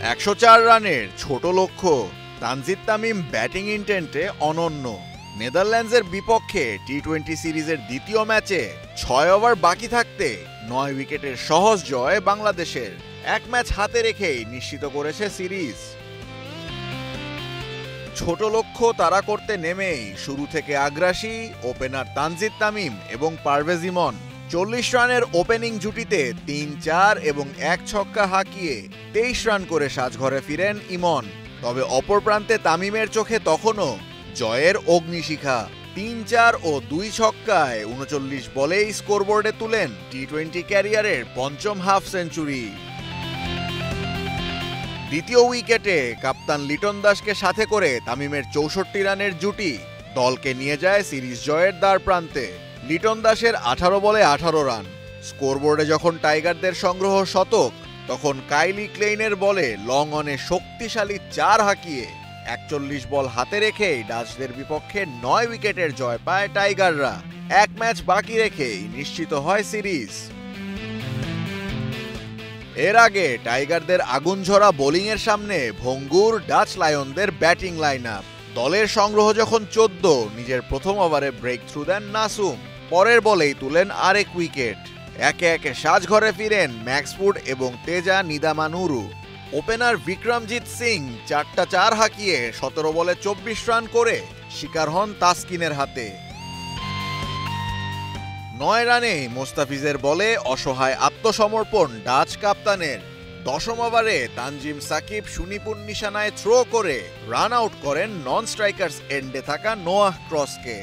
104 রানের ছোট লক্ষ্য। তানজিদ তামিম ব্যাটিং ইনটেন্টে অনন্য। নেদারল্যান্ডসের বিপক্ষে টি-20 সিরিজের দ্বিতীয় ম্যাচে 6 ওভার বাকি থাকতে 9 উইকেটের সহজ জয় বাংলাদেশের। এক ম্যাচ হাতে রেখেই নিশ্চিত করেছে সিরিজ। ছোট লক্ষ্য তাড়া করতে নেমেই শুরু থেকে আগ্রাসী ওপেনার তানজিদ তামিম এবং পারভেজ ইমন। 40 রানের ওপেনিং জুটিতে 3-4 এবং 1 ছক্কা হাঁকিয়ে 23 রান করে সাজঘরে ফিরেন ইমন। তবে অপর প্রান্তে তামিমের চোখে তখনও জয়ের অগ্নিশিখা। 3-4 ও 2 ছক্কায় 39 বলেই স্কোরবোর্ডে তুলেন টি-20 ক্যারিয়ারের পঞ্চম হাফ সেঞ্চুরি। দ্বিতীয় উইকেটে কাপ্তান লিটন দাসকে সাথে করে তামিমের 64 রানের জুটি দলকে নিয়ে যায় সিরিজ জয়ের দ্বারপ্রান্তে। লিটন দাসের 18 বলে 18 রান। স্কোরবোর্ডে যখন টাইগারদের সংগ্রহ শতক, তখন কাইলি ক্লেইনের বলে লং অনে শক্তিশালী 4 হাঁকিয়ে 41 বল হাতে রেখেই ডাচদের বিপক্ষে 9 উইকেটের জয় পায় টাইগাররা। এক ম্যাচ বাকি রেখেই নিশ্চিত হয় সিরিজ। এর আগে টাইগারদের আগুনঝরা বোলিংয়ের সামনে ভঙ্গুর ডাচ লায়নদের ব্যাটিং লাইন আপ। দলের সংগ্রহ যখন 14, নিজের প্রথম ওভারে ব্রেক থ্রু দেন নাসুম। পরের বলেই তুলেন আরেক উইকেট। একে একে সাজঘরে ফিরেন ম্যাক্সউড এবং তেজা নিদামানুরু। ওপেনার বিক্রমজিৎ সিং 4টা 4 হাঁকিয়ে 17 বলে 24 রান করে শিকার হন তাসকিনের হাতে। 9 রানে মোস্তাফিজের বলে অসহায় আত্মসমর্পণ ডাচ কাপ্তানের। 10ম ওভারে তানজিম সাকিব সুনিপুণ নিশানায় থ্রো করে রান আউট করেন নন স্ট্রাইকার্স এন্ডে থাকা নোয়াহ ক্রসকে।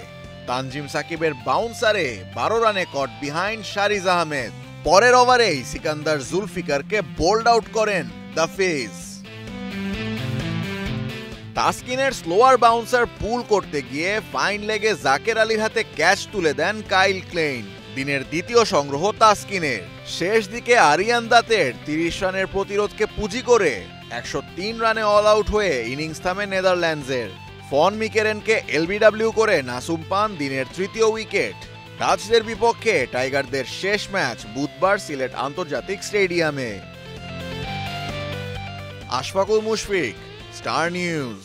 তানজিম সাকিবের বাউন্সারে 12 রানে কট বিহাইন্ড শারিজ আহমেদ। পরের ওভারেই সিকান্দার জুলফিকারকে বোল্ড আউট করেন দ্য ফেজ। তাসকিনের স্লোয়ার বাউন্সার পুল করতে গিয়ে ফাইন লেগে জাকের আলীর হাতে ক্যাচ তুলে দেন কাইল ক্লেইন। দিনের দ্বিতীয় সংগ্রহ তাসকিনের। শেষ দিকে আরিয়ান দাতের 30 রানের প্রতিরোধকে পুঁজি করে 103 রানে অল আউট হয়ে ইনিংস থামে নেদারল্যান্ডসের। ফন মিকেরেনকে এলবিডব্লিউ করে নাসুম পান দিনের তৃতীয় উইকেট। ডাচদের বিপক্ষে টাইগারদের শেষ ম্যাচ বুধবার সিলেট আন্তর্জাতিক স্টেডিয়ামে। Ashfaqul Mushfiq, star news.